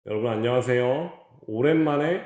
여러분 안녕하세요. 오랜만에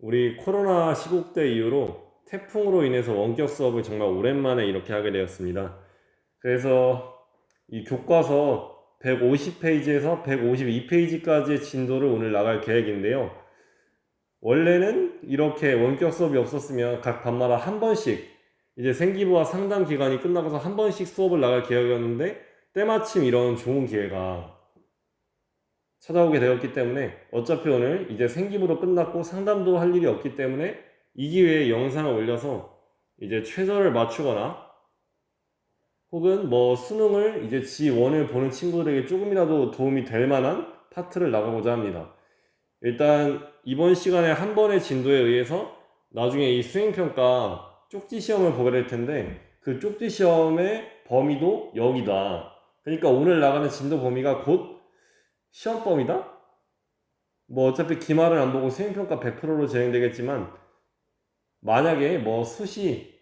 우리 코로나 시국대 이후로 태풍으로 인해서 원격 수업을 정말 오랜만에 이렇게 하게 되었습니다. 그래서 이 교과서 150페이지에서 152페이지까지의 진도를 오늘 나갈 계획인데요. 원래는 이렇게 원격 수업이 없었으면 각 반마다 한 번씩 이제 생기부와 상담 기간이 끝나고서 한 번씩 수업을 나갈 계획이었는데 때마침 이런 좋은 기회가 찾아오게 되었기 때문에 어차피 오늘 이제 생기부로 끝났고 상담도 할 일이 없기 때문에 이 기회에 영상을 올려서 이제 최저를 맞추거나 혹은 뭐 수능을 이제 G1을 보는 친구들에게 조금이라도 도움이 될 만한 파트를 나가고자 합니다. 일단 이번 시간에 한 번의 진도에 의해서 나중에 이 수행평가 쪽지 시험을 보게 될 텐데 그 쪽지 시험의 범위도 여기다. 그러니까 오늘 나가는 진도 범위가 곧 시험 범위다? 뭐 어차피 기말을 안 보고 수행평가 100%로 진행되겠지만 만약에 뭐 수시,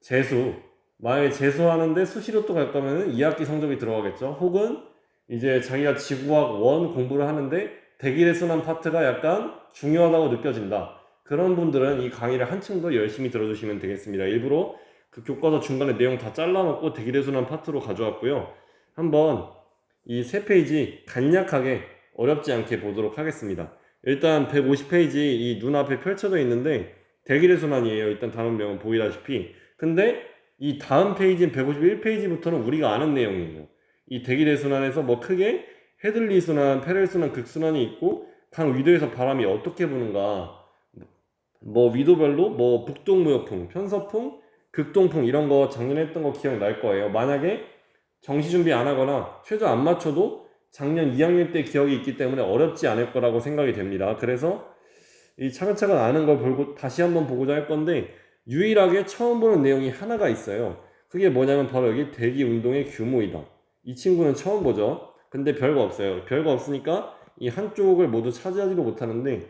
재수 만약에 재수하는데 수시로 또 갈 거면은 2학기 성적이 들어가겠죠. 혹은 이제 자기가 지구학 원 공부를 하는데 대기레슨한 파트가 약간 중요하다고 느껴진다. 그런 분들은 이 강의를 한층 더 열심히 들어주시면 되겠습니다. 일부러 그 교과서 중간에 내용 다 잘라놓고 대기레슨한 파트로 가져왔고요. 한번 이 세 페이지 간략하게 어렵지 않게 보도록 하겠습니다. 일단 150페이지 이 눈앞에 펼쳐져 있는데 대기레선안이에요. 일단 단원명은 보이다시피. 근데 이 다음 페이지인 151페이지부터는 우리가 아는 내용이에요. 이 대기레선안에서 뭐 크게 헤들리 순환, 페렐 순환, 극순환이 있고 각 위도에서 바람이 어떻게 부는가 뭐 위도별로 뭐 북동무역풍, 편서풍, 극동풍 이런 거 작년에 했던 거 기억날 거예요. 만약에 정시 준비 안 하거나 최저 안 맞춰도 작년 2학년 때 기억이 있기 때문에 어렵지 않을 거라고 생각이 됩니다. 그래서 이 차근차근 아는 걸 보고 다시 한번 보고자 할 건데 유일하게 처음 보는 내용이 하나가 있어요. 그게 뭐냐면 바로 여기 대기 운동의 규모이다. 이 친구는 처음 보죠. 근데 별거 없어요. 별거 없으니까 이 한쪽을 모두 차지하지도 못하는데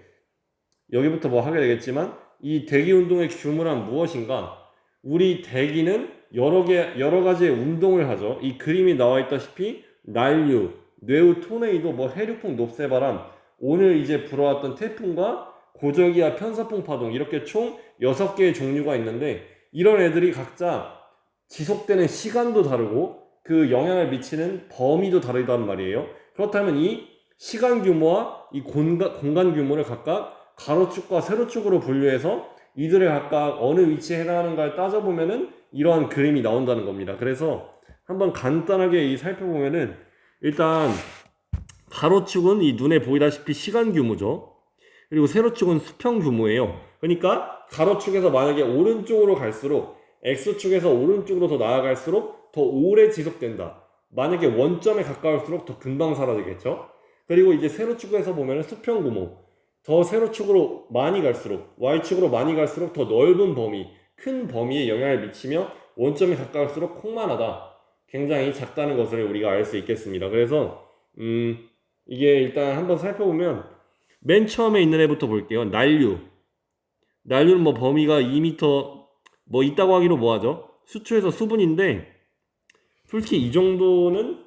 여기부터 뭐 하게 되겠지만 이 대기 운동의 규모란 무엇인가? 우리 대기는 여러 가지의 운동을 하죠. 이 그림이 나와 있다시피 난류, 뇌우 토네이도, 뭐 해류풍, 높새바람, 오늘 이제 불어왔던 태풍과 고저기와 편서풍 파동 이렇게 총 6개의 종류가 있는데 이런 애들이 각자 지속되는 시간도 다르고 그 영향을 미치는 범위도 다르단 말이에요. 그렇다면 이 시간 규모와 이 공간 규모를 각각 가로축과 세로축으로 분류해서 이들을 각각 어느 위치에 해당하는가를 따져보면은 이러한 그림이 나온다는 겁니다. 그래서 한번 간단하게 이 살펴보면은 일단 가로축은 이 눈에 보이다시피 시간 규모죠. 그리고 세로축은 수평 규모예요. 그러니까 가로축에서 만약에 오른쪽으로 갈수록 X축에서 오른쪽으로 더 나아갈수록 더 오래 지속된다. 만약에 원점에 가까울수록 더 금방 사라지겠죠. 그리고 이제 세로축에서 보면 수평 규모. 더 세로축으로 많이 갈수록 Y축으로 많이 갈수록 더 넓은 범위, 큰 범위에 영향을 미치며 원점에 가까울수록 콩만하다. 굉장히 작다는 것을 우리가 알 수 있겠습니다. 그래서 이게 일단 한번 살펴보면 맨 처음에 있는 애부터 볼게요. 난류. 난류는 뭐 범위가 2m 뭐 있다고 하기로 뭐하죠? 수초에서 수분인데 솔직히 이 정도는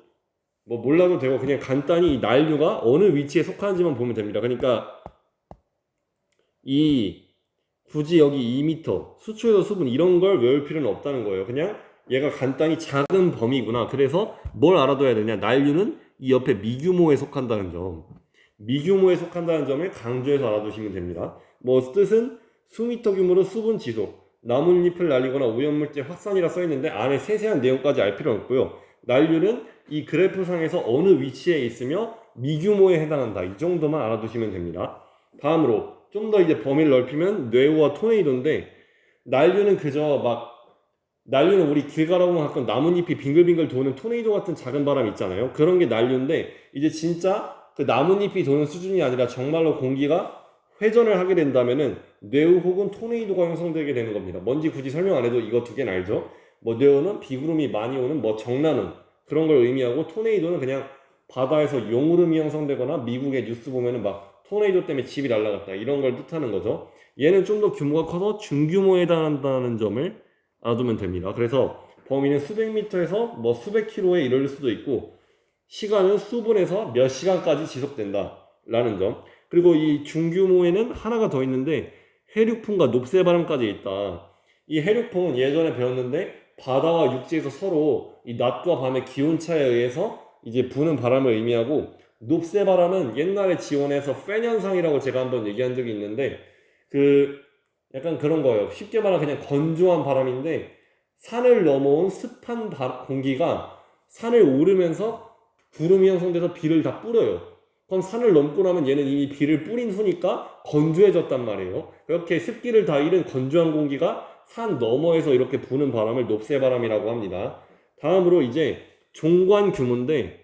뭐 몰라도 되고 그냥 간단히 이 난류가 어느 위치에 속하는지만 보면 됩니다. 그러니까 이 굳이 여기 2m 수초에서 수분 이런 걸 외울 필요는 없다는 거예요. 그냥 얘가 간단히 작은 범위구나. 그래서 뭘 알아둬야 되냐? 난류는 이 옆에 미규모에 속한다는 점. 미규모에 속한다는 점을 강조해서 알아두시면 됩니다. 뭐 뜻은 수미터 규모로 수분 지속, 나뭇잎을 날리거나 오염물질 확산이라 써있는데 안에 세세한 내용까지 알 필요는 없고요. 난류는 이 그래프상에서 어느 위치에 있으며 미규모에 해당한다. 이 정도만 알아두시면 됩니다. 다음으로 좀 더 이제 범위를 넓히면 뇌우와 토네이도인데 난류는 그저 막 난류는 우리 길 가다보면 가끔 나뭇잎이 빙글빙글 도는 토네이도 같은 작은 바람 있잖아요. 그런 게 난류인데 이제 진짜 그 나뭇잎이 도는 수준이 아니라 정말로 공기가 회전을 하게 된다면은 뇌우 혹은 토네이도가 형성되게 되는 겁니다. 뭔지 굳이 설명 안 해도 이거 두 개는 알죠? 뭐 뇌우는 비구름이 많이 오는 뭐 정나는 그런 걸 의미하고 토네이도는 그냥 바다에서 용우름이 형성되거나 미국의 뉴스 보면은 막 토네이도 때문에 집이 날아갔다 이런 걸 뜻하는 거죠. 얘는 좀 더 규모가 커서 중규모에 해당한다는 점을 알아두면 됩니다. 그래서 범위는 수백 미터에서 뭐 수백 킬로에 이를 수도 있고 시간은 수분에서 몇 시간까지 지속된다. 라는 점. 그리고 이 중규모에는 하나가 더 있는데 해륙풍과 높새바람까지 있다. 이 해륙풍은 예전에 배웠는데 바다와 육지에서 서로 이 낮과 밤의 기온차에 의해서 이제 부는 바람을 의미하고, 높새바람은 옛날에 지원해서 팬 현상이라고 제가 한번 얘기한 적이 있는데, 그 약간 그런 거예요. 쉽게 말하면 그냥 건조한 바람인데 산을 넘어온 습한 공기가 산을 오르면서 구름이 형성돼서 비를 다 뿌려요. 그럼 산을 넘고 나면 얘는 이미 비를 뿌린 후니까 건조해졌단 말이에요. 그렇게 습기를 다 잃은 건조한 공기가 산 너머에서 이렇게 부는 바람을 높새바람이라고 합니다. 다음으로 이제 종관 규모인데,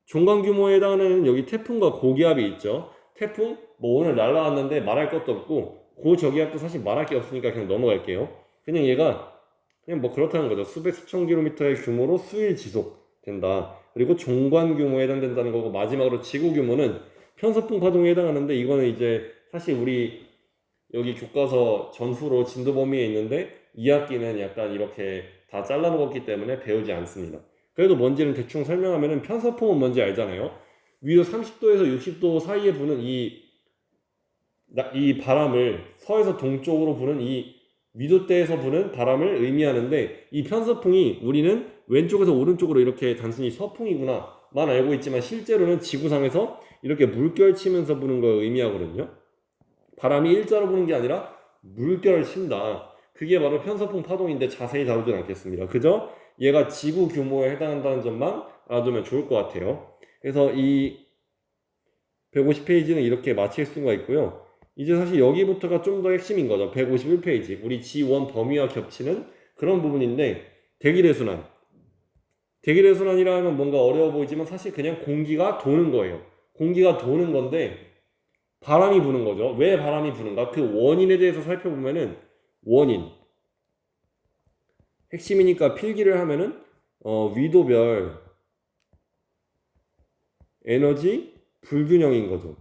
종관 규모에 해당하는 여기 태풍과 고기압이 있죠. 태풍 뭐 오늘 날라왔는데 말할 것도 없고, 고저기압도 사실 말할 게 없으니까 그냥 넘어갈게요. 그냥 얘가 그냥 뭐 그렇다는 거죠. 수백 수천 킬로미터의 규모로 수일 지속된다. 그리고 종관 규모에 해당된다는 거고, 마지막으로 지구 규모는 편서풍 파동에 해당하는데, 이거는 이제 사실 우리 여기 교과서 전후로 진도 범위에 있는데 2학기는 약간 이렇게 다 잘라 먹었기 때문에 배우지 않습니다. 그래도 뭔지는 대충 설명하면은, 편서풍은 뭔지 알잖아요. 위로 30도에서 60도 사이에 부는 이 바람을, 서에서 동쪽으로 부는 이 위도대에서 부는 바람을 의미하는데, 이 편서풍이 우리는 왼쪽에서 오른쪽으로 이렇게 단순히 서풍이구나 만 알고 있지만, 실제로는 지구상에서 이렇게 물결 치면서 부는 걸 의미하거든요. 바람이 일자로 부는 게 아니라 물결을 친다. 그게 바로 편서풍 파동인데 자세히 다루진 않겠습니다. 그저 얘가 지구 규모에 해당한다는 점만 알아두면 좋을 것 같아요. 그래서 이 150페이지는 이렇게 마칠 수가 있고요. 이제 사실 여기부터가 좀 더 핵심인 거죠. 151페이지. 우리 G1 범위와 겹치는 그런 부분인데, 대기의 순환. 대기의 순환이라 하면 뭔가 어려워 보이지만 사실 그냥 공기가 도는 거예요. 공기가 도는 건데 바람이 부는 거죠. 왜 바람이 부는가? 그 원인에 대해서 살펴보면은, 원인. 핵심이니까 필기를 하면은 위도별 에너지 불균형인 거죠.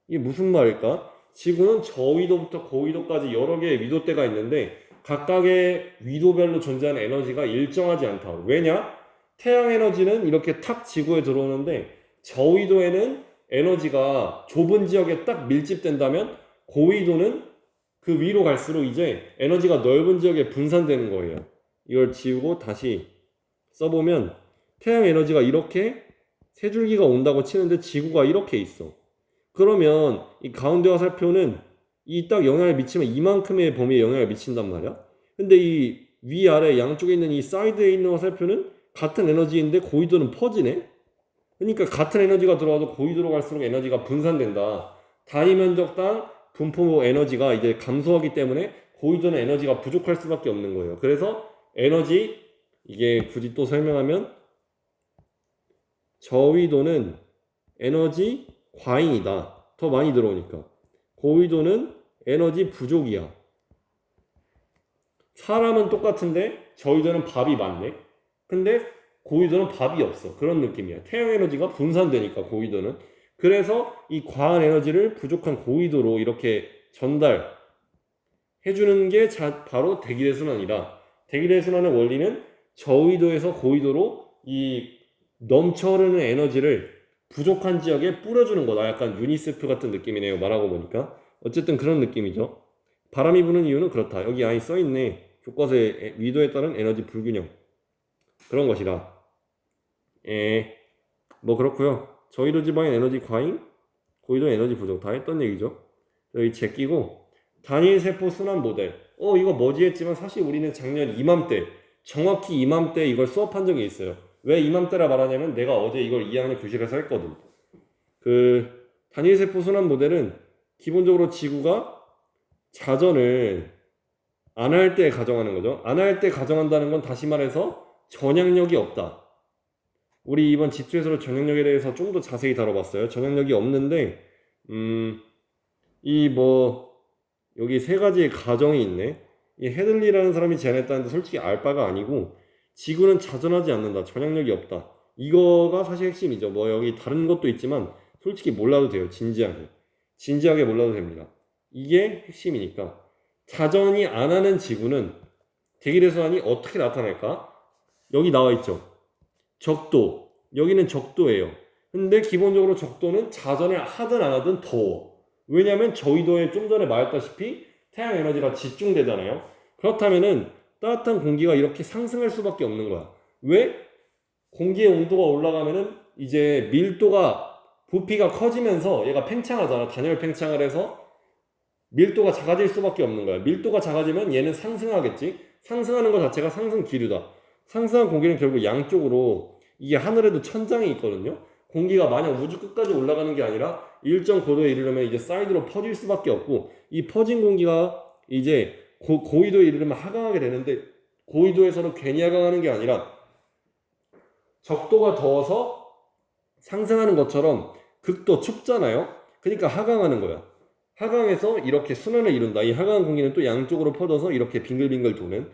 이게 무슨 말일까? 지구는 저위도부터 고위도까지 여러 개의 위도대가 있는데 각각의 위도별로 존재하는 에너지가 일정하지 않다. 왜냐? 태양 에너지는 이렇게 탁 지구에 들어오는데 저위도에는 에너지가 좁은 지역에 딱 밀집된다면, 고위도는 그 위로 갈수록 이제 에너지가 넓은 지역에 분산되는 거예요. 이걸 지우고 다시 써보면, 태양 에너지가 이렇게 세 줄기가 온다고 치는데 지구가 이렇게 있어. 그러면 이 가운데와 살표는 이 딱 영향을 미치면 이만큼의 범위에 영향을 미친단 말이야. 근데 이 위아래 양쪽에 있는 이 사이드에 있는 화살표는 같은 에너지인데 고위도는 퍼지네. 그러니까 같은 에너지가 들어와도 고위도로 갈수록 에너지가 분산된다. 단위 면적당 분포 에너지가 이제 감소하기 때문에 고위도는 에너지가 부족할 수밖에 없는 거예요. 그래서 에너지, 이게 굳이 또 설명하면, 저위도는 에너지 과잉이다. 더 많이 들어오니까. 고위도는 에너지 부족이야. 사람은 똑같은데 저위도는 밥이 많네. 근데 고위도는 밥이 없어. 그런 느낌이야. 태양 에너지가 분산되니까, 고위도는. 그래서 이 과한 에너지를 부족한 고위도로 이렇게 전달해주는 게 바로 대기의 순환이다. 대기의 순환의 원리는 저위도에서 고위도로 이 넘쳐 흐르는 에너지를 부족한 지역에 뿌려주는 거다. 약간 유니세프 같은 느낌이네요. 말하고 보니까. 어쨌든 그런 느낌이죠. 바람이 부는 이유는 그렇다. 여기 아예 써있네. 교과서의 위도에 따른 에너지 불균형. 그런 것이다. 뭐 그렇고요. 저위도 지방의 에너지 과잉, 고위도 에너지 부족 다 했던 얘기죠. 여기 제끼고, 단일 세포 순환 모델. 이거 뭐지 했지만 사실 우리는 작년 이맘때, 정확히 이맘때 이걸 수업한 적이 있어요. 왜 이맘때라 말하냐면 내가 어제 이걸 2학년 교실에서 했거든. 그 단일 세포 순환 모델은 기본적으로 지구가 자전을 안 할 때 가정하는 거죠. 안 할 때 가정한다는 건 다시 말해서 전향력이 없다. 우리 이번 지투에서 전향력에 대해서 좀 더 자세히 다뤄봤어요. 전향력이 없는데 여기 세 가지의 가정이 있네. 이 헤들리라는 사람이 제안했다는데 솔직히 알 바가 아니고, 지구는 자전하지 않는다. 전향력이 없다. 이거가 사실 핵심이죠. 뭐 여기 다른 것도 있지만 솔직히 몰라도 돼요. 진지하게 몰라도 됩니다. 이게 핵심이니까. 자전이 안 하는 지구는 대기의 순환이 어떻게 나타날까? 여기 나와 있죠. 적도. 여기는 적도예요. 근데 기본적으로 적도는 자전을 하든 안 하든 더워. 왜냐면 저緯도에 좀 전에 말했다시피 태양 에너지가 집중되잖아요. 그렇다면은 따뜻한 공기가 이렇게 상승할 수밖에 없는 거야. 왜? 공기의 온도가 올라가면은 이제 밀도가 부피가 커지면서 얘가 팽창하잖아. 단열 팽창을 해서 밀도가 작아질 수밖에 없는 거야. 밀도가 작아지면 얘는 상승하겠지. 상승하는 것 자체가 상승 기류다. 상승한 공기는 결국 양쪽으로 이게 하늘에도 천장이 있거든요. 공기가 마냥 우주 끝까지 올라가는 게 아니라 일정 고도에 이르려면 이제 사이드로 퍼질 수밖에 없고 이 퍼진 공기가 이제 고위도에 이르려면 하강하게 되는데 고위도에서는 괜히 하강하는 게 아니라 적도가 더워서 상승하는 것처럼 극도 춥잖아요. 그러니까 하강하는 거야. 하강에서 이렇게 순환을 이룬다. 이 하강한 공기는 또 양쪽으로 퍼져서 이렇게 빙글빙글 도는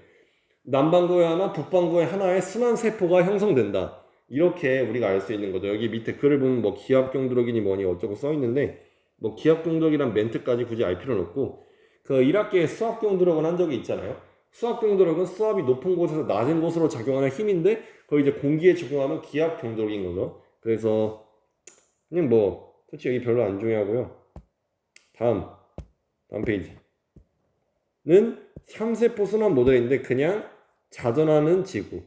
남반구에 하나, 북반구에 하나의 순환 세포가 형성된다. 이렇게 우리가 알 수 있는 거죠. 여기 밑에 글을 보면 뭐 기압경도력이니 뭐니 어쩌고 써 있는데 뭐 기압경도력이란 멘트까지 굳이 알 필요는 없고 그 1학기에 수압경도력은 한 적이 있잖아요. 수압경도력은 수압이 높은 곳에서 낮은 곳으로 작용하는 힘인데 그걸 이제 공기에 적용하면 기압경도력인 거죠. 그래서 그냥 뭐 솔직히 여기 별로 안 중요하고요. 다음 페이지는 3세포 순환 모델인데 그냥 자전하는 지구.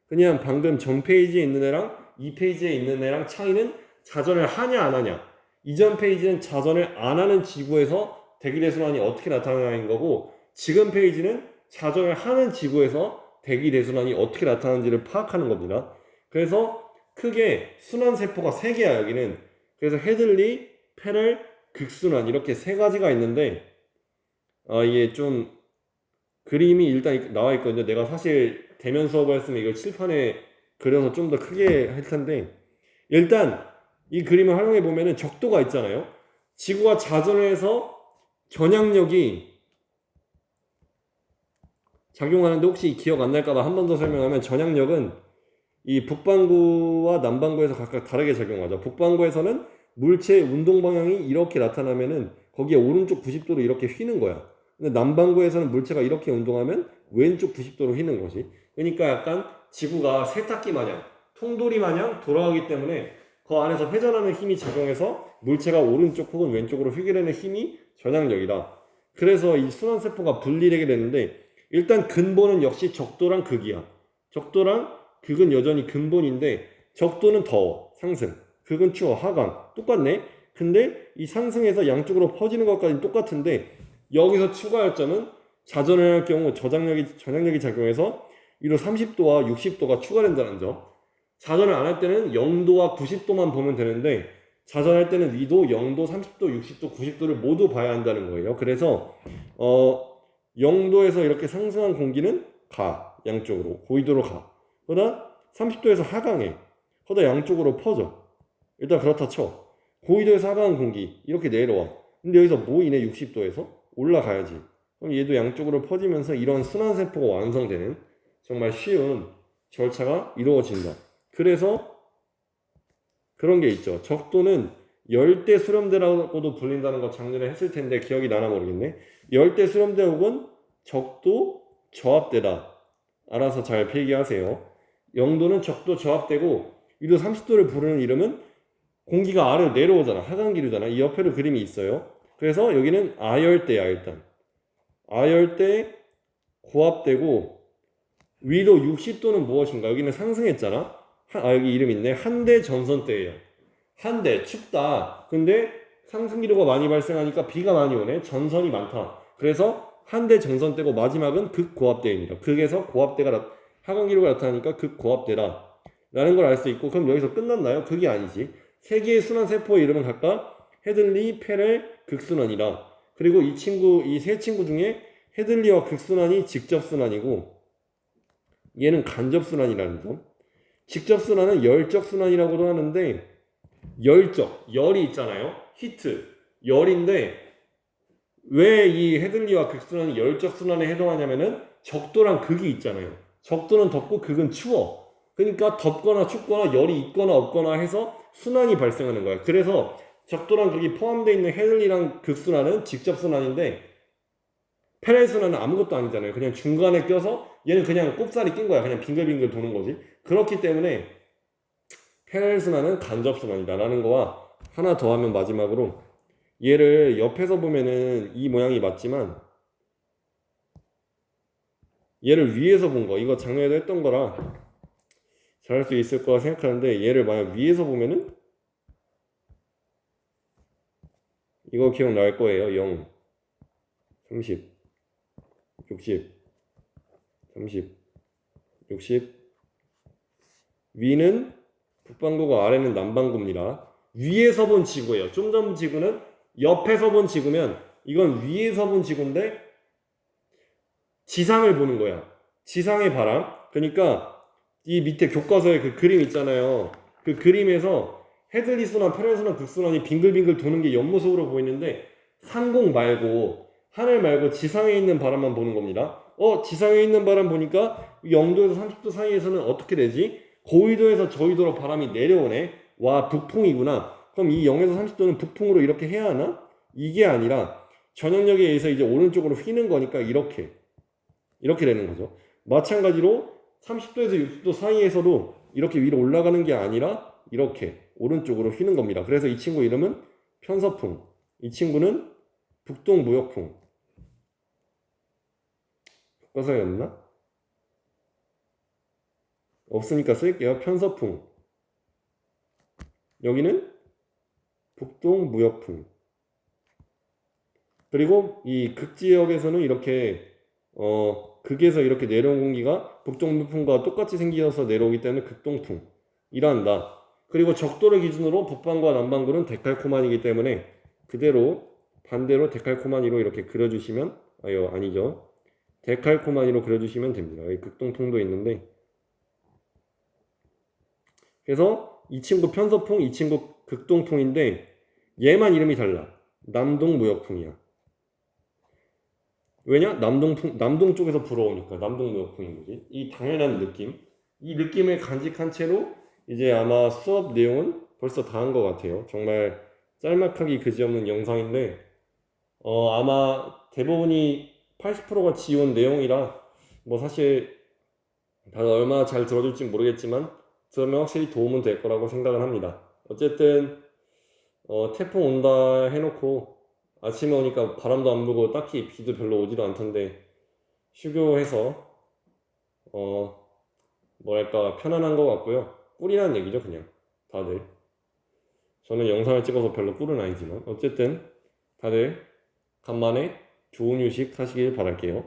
그냥 방금 전 페이지에 있는 애랑 이 페이지에 있는 애랑 차이는 자전을 하냐 안 하냐. 이전 페이지는 자전을 안 하는 지구에서 대기대 순환이 어떻게 나타나는 거고 지금 페이지는 자전을 하는 지구에서 대기대 순환이 어떻게 나타나는지를 파악하는 겁니다. 그래서 크게 순환 세포가 3개야 여기는. 그래서 헤들리, 페렐, 극순환 이렇게 3가지가 있는데 이게 좀 그림이 일단 나와 있거든요. 내가 사실 대면 수업을 했으면 이걸 칠판에 그려서 좀 더 크게 할 텐데 일단 이 그림을 활용해 보면은 적도가 있잖아요. 지구가 자전을 해서 전향력이 작용하는데 혹시 기억 안 날까봐 한 번 더 설명하면 전향력은 이 북반구와 남반구에서 각각 다르게 작용하죠. 북반구에서는 물체의 운동 방향이 이렇게 나타나면은 거기에 오른쪽 90도로 이렇게 휘는 거야. 근데 남반구에서는 물체가 이렇게 운동하면 왼쪽 90도로 휘는 거지. 그러니까 약간 지구가 세탁기 마냥, 통돌이 마냥 돌아가기 때문에 그 안에서 회전하는 힘이 작용해서 물체가 오른쪽 혹은 왼쪽으로 휘게 되는 힘이 전향력이다. 그래서 이 순환세포가 분리되게 되는데 일단 근본은 역시 적도랑 극이야. 적도랑 극은 여전히 근본인데 적도는 더워, 상승. 극은 추워, 하강. 똑같네. 근데 이 상승에서 양쪽으로 퍼지는 것까지는 똑같은데 여기서 추가할 점은 자전을 할 경우 전향력이 작용해서 위로 30도와 60도가 추가된다는 점. 자전을 안 할 때는 0도와 90도만 보면 되는데 자전할 때는 위도 0도, 30도, 60도, 90도를 모두 봐야 한다는 거예요. 그래서 0도에서 이렇게 상승한 공기는 가, 양쪽으로 고위도로 가. 그러다 30도에서 하강해. 그러다 양쪽으로 퍼져. 일단 그렇다 쳐. 고위도에서 하강한 공기 이렇게 내려와. 근데 여기서 모이네 60도에서 올라가야지. 그럼 얘도 양쪽으로 퍼지면서 이런 순환세포가 완성되는 정말 쉬운 절차가 이루어진다. 그래서 그런 게 있죠. 적도는 열대 수렴대라고도 불린다는 거 작년에 했을 텐데 기억이 나나 모르겠네. 열대 수렴대 혹은 적도 저압대다. 알아서 잘 필기하세요. 0도는 적도 저압대고 위로 30도를 부르는 이름은 공기가 아래로 내려오잖아. 하강기류잖아. 이 옆에도 그림이 있어요. 그래서 여기는 아열대야 일단. 아열대 고압대고 위로 60도는 무엇인가? 여기는 상승했잖아. 여기 이름 있네. 한대 전선대예요. 한대 춥다. 근데 상승기류가 많이 발생하니까 비가 많이 오네. 전선이 많다. 그래서 한대 전선대고 마지막은 극고압대입니다. 극에서 고압대가 하강기류가 나타나니까 극고압대다. 라는 걸 알 수 있고 그럼 여기서 끝났나요? 그게 아니지. 세 개의 순환세포의 이름은 각각 헤들리, 페렐, 극순환이다. 그리고 이 세 친구 중에 헤들리와 극순환이 직접순환이고 얘는 간접순환이라는 점. 직접순환은 열적순환이라고도 하는데 열이 있잖아요. 히트, 열인데 왜 이 헤들리와 극순환이 열적순환에 해당하냐면은 적도랑 극이 있잖아요. 적도는 덥고 극은 추워. 그러니까 덥거나 춥거나 열이 있거나 없거나 해서 순환이 발생하는 거야. 그래서 적도랑 극이 포함되어 있는 헤들리랑 극순환은 직접순환인데 페렐순환은 아무것도 아니잖아요. 그냥 중간에 껴서 얘는 그냥 꼽살이 낀 거야. 그냥 빙글빙글 도는 거지. 그렇기 때문에 혈액순환은 간접순환이다 라는 거와 하나 더 하면 마지막으로 얘를 옆에서 보면은 이 모양이 맞지만 얘를 위에서 본 거, 이거 작년에도 했던 거라 잘할 수 있을 거라 생각하는데 얘를 만약 위에서 보면은 이거 기억날 거예요. 0, 30, 60, 30, 60. 위는 북반구고 아래는 남반구입니다. 위에서 본 지구예요. 좀 전 지구는 옆에서 본 지구면 이건 위에서 본 지구인데 지상을 보는 거야. 지상의 바람. 그러니까 이 밑에 교과서에 그 그림 있잖아요. 그 그림에서 헤들리 순환, 페레순환, 극순환이 빙글빙글 도는 게 옆모습으로 보이는데 상공 말고 하늘 말고 지상에 있는 바람만 보는 겁니다. 지상에 있는 바람 보니까 0도에서 30도 사이에서는 어떻게 되지? 고위도에서 저위도로 바람이 내려오네. 와, 북풍이구나. 그럼 이 0에서 30도는 북풍으로 이렇게 해야 하나? 이게 아니라 전역력에 의해서 이제 오른쪽으로 휘는 거니까 이렇게 되는 거죠. 마찬가지로 30도에서 60도 사이에서도 이렇게 위로 올라가는 게 아니라 이렇게 오른쪽으로 휘는 겁니다. 그래서 이 친구 이름은 편서풍. 이 친구는 북동무역풍. 교과서에 없나? 없으니까 쓸게요. 편서풍. 여기는 북동무역풍. 그리고 이 극지역에서는 이렇게 극에서 이렇게 내려온 공기가 북동풍과 똑같이 생겨서 내려오기 때문에 극동풍이란다. 그리고 적도를 기준으로 북반구와 남반구는 데칼코만이기 때문에 그대로 반대로 데칼코마니로 이렇게 그려주시면 아니죠. 데칼코마니로 그려주시면 됩니다. 여기 극동풍도 있는데 그래서 이 친구 편서풍, 이 친구 극동풍인데 얘만 이름이 달라. 남동무역풍이야. 왜냐? 남동 쪽에서 불어오니까 남동무역풍인 거지. 이 당연한 느낌. 이 느낌을 간직한 채로 이제 아마 수업 내용은 벌써 다 한 것 같아요. 정말 짤막하기 그지없는 영상인데 아마 대부분이 80%가 지운 내용이라 뭐 사실 다들 얼마나 잘 들어줄지 모르겠지만 들으면 확실히 도움은 될 거라고 생각을 합니다. 어쨌든 태풍 온다 해놓고 아침에 오니까 바람도 안 불고 딱히 비도 별로 오지도 않던데 휴교해서 뭐랄까 편안한 것 같고요. 꿀이라는 얘기죠 그냥 다들. 저는 영상을 찍어서 별로 꿀은 아니지만 어쨌든 다들 간만에 좋은 휴식 하시길 바랄게요.